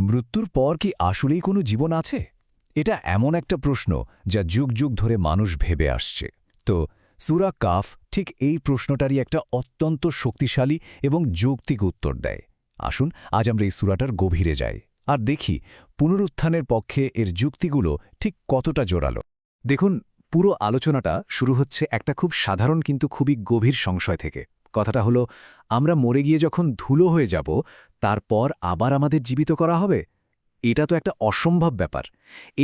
মৃত্যুর পর কি আসলেই কোনো জীবন আছে? এটা এমন একটা প্রশ্ন যা যুগ যুগ ধরে মানুষ ভেবে আসছে। তো সূরা কাফ ঠিক এই প্রশ্নটারই একটা অত্যন্ত শক্তিশালী এবং যৌক্তিক উত্তর দেয়। আসুন আজ আমরা এই সূরাটার গভীরে যাই আর দেখি পুনরুত্থানের পক্ষে এর যুক্তিগুলো ঠিক কতটা জোরালো। দেখুন, পুরো আলোচনাটা শুরু হচ্ছে একটা খুব সাধারণ কিন্তু খুবই গভীর সংশয় থেকে। কথাটা হলো, আমরা মরে গিয়ে যখন ধুলো হয়ে যাব, তারপর আবার আমাদের জীবিত করা হবে? এটা তো একটা অসম্ভব ব্যাপার।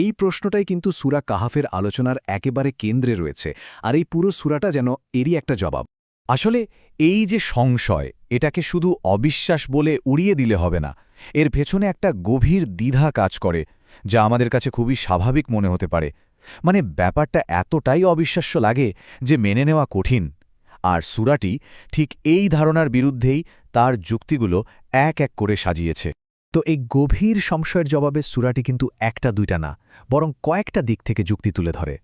এই প্রশ্নটাই কিন্তু সূরা কাহাফের আলোচনার একেবারে কেন্দ্রে রয়েছে, আর এই পুরো সূরাটা যেন এরই একটা জবাব। আসলে এই যে সংশয়, এটাকে শুধু অবিশ্বাস বলে উড়িয়ে দিলে হবে না। এর পেছনে একটা গভীর দ্বিধা কাজ করে, যা আমাদের কাছে খুবই স্বাভাবিক মনে হতে পারে। মানে ব্যাপারটা এতটাই অবিশ্বাস্য লাগে যে মেনে নেওয়া কঠিন। আর সূরাটি ঠিক এই ধারণার বিরুদ্ধেই তার যুক্তিগুলো এক এক করে সাজিয়েছে। তো এই গভীর সংশয়ের জবাবে সূরাটি কিন্তু একটা দুইটা না, বরং কয়েকটা দিক থেকে যুক্তি তুলে ধরে।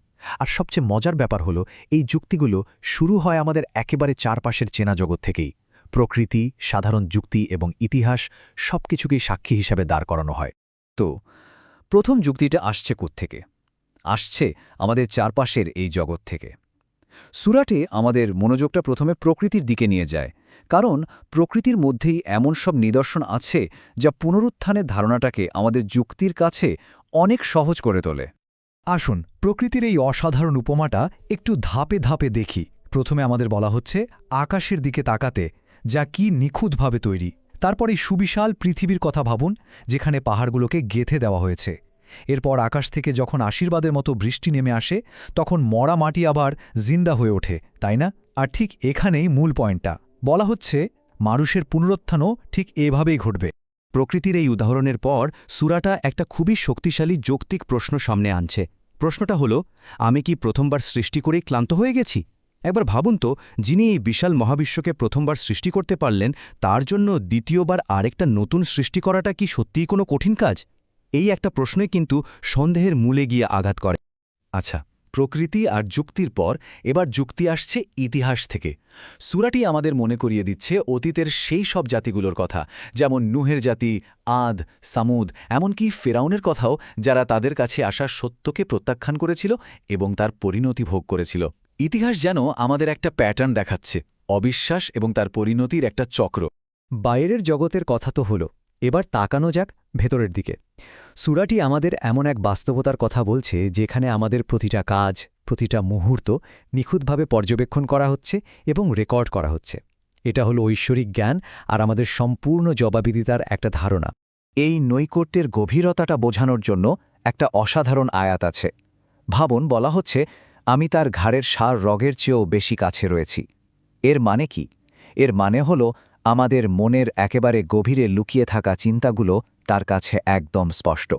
আর সবচেয়ে মজার ব্যাপার হলো, এই যুক্তিগুলো শুরু হয় আমাদের একেবারে চারপাশের চেনা জগৎ থেকেই। প্রকৃতি, সাধারণ যুক্তি এবং ইতিহাস সবকিছুকেই সাক্ষী হিসাবে দাঁড় করানো হয়। তো প্রথম যুক্তিটা আসছে কোত্থেকে? আসছে আমাদের চারপাশের এই জগৎ থেকে। সূরাটি আমাদের মনোযোগটা প্রথমে প্রকৃতির দিকে নিয়ে যায়, কারণ প্রকৃতির মধ্যেই এমন সব নিদর্শন আছে যা পুনরুত্থানের ধারণাটাকে আমাদের যুক্তির কাছে অনেক সহজ করে তোলে। আসুন প্রকৃতির এই অসাধারণ উপমাটা একটু ধাপে ধাপে দেখি। প্রথমে আমাদের বলা হচ্ছে আকাশের দিকে তাকাতে, যা কি নিখুঁতভাবে তৈরি। তারপর এই সুবিশাল পৃথিবীর কথা ভাবুন, যেখানে পাহাড়গুলোকে গেঁথে দেওয়া হয়েছে। এরপর আকাশ থেকে যখন আশীর্বাদের মতো বৃষ্টি নেমে আসে, তখন মরা মাটি আবার জিন্দা হয়ে ওঠে, তাই না? আর ঠিক এখানেই মূল পয়েন্টটা বলা হচ্ছে, মানুষের পুনরুত্থানও ঠিক এভাবেই ঘটবে। প্রকৃতির এই উদাহরণের পর সূরাটা একটা খুবই শক্তিশালী যৌক্তিক প্রশ্ন সামনে আনছে। প্রশ্নটা হলো, আমি কি প্রথমবার সৃষ্টি করেই ক্লান্ত হয়ে গেছি? একবার ভাবুন তো, যিনি এই বিশাল মহাবিশ্বকে প্রথমবার সৃষ্টি করতে পারলেন, তার জন্য দ্বিতীয়বার আরেকটা নতুন সৃষ্টি করাটা কি সত্যিই কোনো কঠিন কাজ? এই একটা প্রশ্নই কিন্তু সন্দেহের মূলে গিয়ে আঘাত করে। আচ্ছা, প্রকৃতি আর যুক্তির পর এবার যুক্তি আসছে ইতিহাস থেকে। সূরাটি আমাদের মনে করিয়ে দিচ্ছে অতীতের সেই সব জাতিগুলোর কথা, যেমন নুহের জাতি, আদ, সামুদ, এমনকি ফেরাউনের কথাও, যারা তাদের কাছে আসা সত্যকে প্রত্যাখ্যান করেছিল এবং তার পরিণতি ভোগ করেছিল। ইতিহাস যেন আমাদের একটা প্যাটার্ন দেখাচ্ছে, অবিশ্বাস এবং তার পরিণতির একটা চক্র। বাইরের জগতের কথা তো হলো, এবার তাকানো যাক ভেতরের দিকে। সূরাটি আমাদের এমন এক বাস্তবতার কথা বলছে, যেখানে আমাদের প্রতিটা কাজ, প্রতিটা মুহূর্ত নিখুঁতভাবে পর্যবেক্ষণ করা হচ্ছে এবং রেকর্ড করা হচ্ছে। এটা হলো ঐশ্বরিক জ্ঞান আর আমাদের সম্পূর্ণ জবাবদিহিতার একটা ধারণা। এই নৈকট্যের গভীরতাটা বোঝানোর জন্য একটা অসাধারণ আয়াত আছে। ভাবুন, বলা হচ্ছে, আমি তার ঘাড়ের সার রগের চেয়েও বেশি কাছে রয়েছি। এর মানে কি? এর মানে হলো, আমাদের মনের একেবারে গভীরে লুকিয়ে থাকা চিন্তাগুলো তার কাছে একদম স্পষ্ট,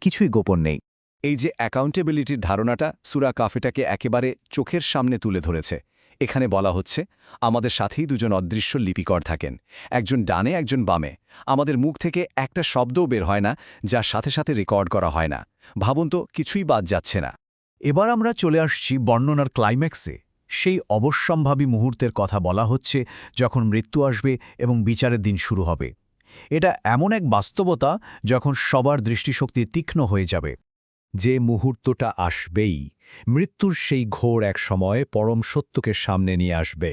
কিছুই গোপন নেই। এই যে অ্যাকাউন্টেবিলিটির ধারণাটা সূরা কাফেটাকে একেবারে চোখের সামনে তুলে ধরেছে। এখানে বলা হচ্ছে, আমাদের সাথেই দুজন অদৃশ্য লিপিকর থাকেন, একজন ডানে একজন বামে। আমাদের মুখ থেকে একটা শব্দও বের হয় না, যার সাথে সাথে রেকর্ড করা হয় না। ভাবুন তো, কিছুই বাদ যাচ্ছে না। এবার আমরা চলে আসছি বর্ণনার ক্লাইম্যাক্সে। সেই অবশ্যম্ভাবী মুহূর্তের কথা বলা হচ্ছে, যখন মৃত্যু আসবে এবং বিচারের দিন শুরু হবে। এটা এমন এক বাস্তবতা যখন সবার দৃষ্টিশক্তি তীক্ষ্ণ হয়ে যাবে। যে মুহূর্তটা আসবেই, মৃত্যুর সেই ঘোর এক সময় পরম সত্যকে সামনে নিয়ে আসবে।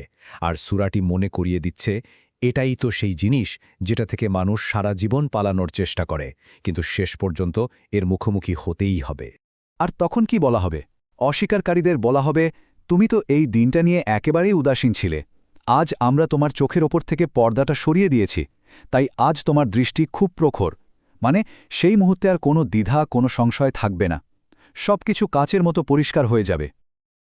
আর সূরাটি মনে করিয়ে দিচ্ছে, এটাই তো সেই জিনিস যেটা থেকে মানুষ সারা জীবন পালানোর চেষ্টা করে, কিন্তু শেষ পর্যন্ত এর মুখোমুখি হতেই হবে। আর তখন কি বলা হবে? অস্বীকারীদের বলা হবে, তুমি তো এই দিনটা নিয়ে একেবারেই উদাসীন ছিলে। আজ আমরা তোমার চোখের ওপর থেকে পর্দাটা সরিয়ে দিয়েছি, তাই আজ তোমার দৃষ্টি খুব প্রখর। মানে সেই মুহূর্তে আর কোনো দ্বিধা, কোনো সংশয় থাকবে না। সবকিছু কাচের মতো পরিষ্কার হয়ে যাবে।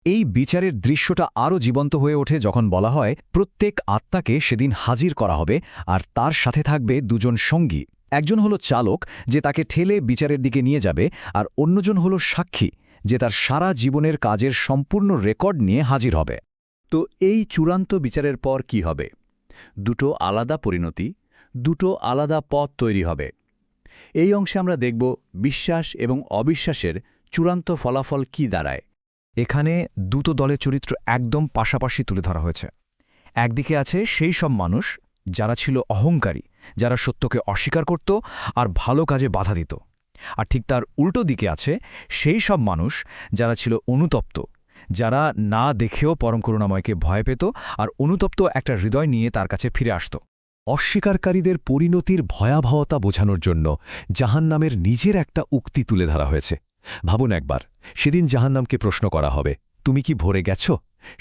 এই বিচারের দৃশ্যটা আরও জীবন্ত হয়ে ওঠে যখন বলা হয়, প্রত্যেক আত্মাকে সেদিন হাজির করা হবে, আর তার সাথে থাকবে দুজন সঙ্গী। একজন হলো চালক, যে তাকে ঠেলে বিচারের দিকে নিয়ে যাবে, আর অন্যজন হলো সাক্ষী, যে তার সারা জীবনের কাজের সম্পূর্ণ রেকর্ড নিয়ে হাজির হবে। তো এই চূড়ান্ত বিচারের পর কি হবে? দুটো আলাদা পরিণতি, দুটো আলাদা পথ তৈরি হবে। এই অংশে আমরা দেখব বিশ্বাস এবং অবিশ্বাসের চূড়ান্ত ফলাফল কি দাঁড়ায়। এখানে দুটো দলের চরিত্র একদম পাশাপাশি তুলে ধরা হয়েছে। একদিকে আছে সেই সব মানুষ যারা ছিল অহংকারী, যারা সত্যকে অস্বীকার করত আর ভালো কাজে বাধা দিত। আর ঠিক তার উল্টো দিকে আছে সেই সব মানুষ যারা ছিল অনুতপ্ত, যারা না দেখেও পরম করুণাময়কে ভয় পেত আর অনুতপ্ত একটা হৃদয় নিয়ে তার কাছে ফিরে আসত। অস্বীকারীদের পরিণতির ভয়াবহতা বোঝানোর জন্য জাহান্নামের নিজের একটা উক্তি তুলে ধরা হয়েছে। ভাবুন একবার, সেদিন জাহান্নামকে প্রশ্ন করা হবে, তুমি কি ভরে গেছ?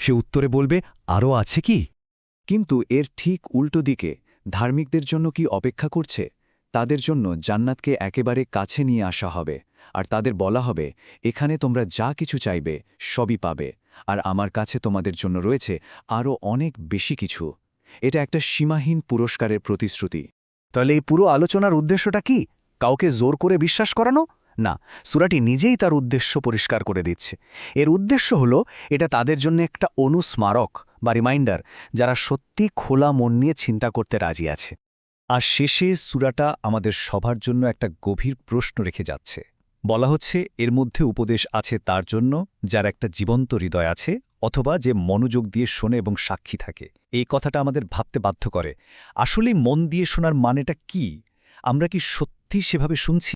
সে উত্তরে বলবে, আরও আছে কি? কিন্তু এর ঠিক উল্টো দিকে ধার্মিকদের জন্য কি অপেক্ষা করছে? তাদের জন্য জান্নাতকে একেবারে কাছে নিয়ে আসা হবে, আর তাদের বলা হবে, এখানে তোমরা যা কিছু চাইবে সবই পাবে, আর আমার কাছে তোমাদের জন্য রয়েছে আরও অনেক বেশি কিছু। এটা একটা সীমাহীন পুরস্কারের প্রতিশ্রুতি। তাহলে এই পুরো আলোচনার উদ্দেশ্যটা কি? কাউকে জোর করে বিশ্বাস করানো না, সূরাটি নিজেই তার উদ্দেশ্য পরিষ্কার করে দিচ্ছে। এর উদ্দেশ্য হলো এটা তাদের জন্য একটা অনুস্মারক বা রিমাইন্ডার, যারা সত্যি খোলা মন নিয়ে চিন্তা করতে রাজি আছে। আর শেষে সূরাটা আমাদের সবার জন্য একটা গভীর প্রশ্ন রেখে যাচ্ছে। বলা হচ্ছে, এর মধ্যে উপদেশ আছে তার জন্য যার একটা জীবন্ত হৃদয় আছে, অথবা যে মনোযোগ দিয়ে শোনে এবং সাক্ষী থাকে। এই কথাটা আমাদের ভাবতে বাধ্য করে, আসলে মন দিয়ে শোনার মানেটা কি? আমরা কি সত্যি সেভাবে শুনছি?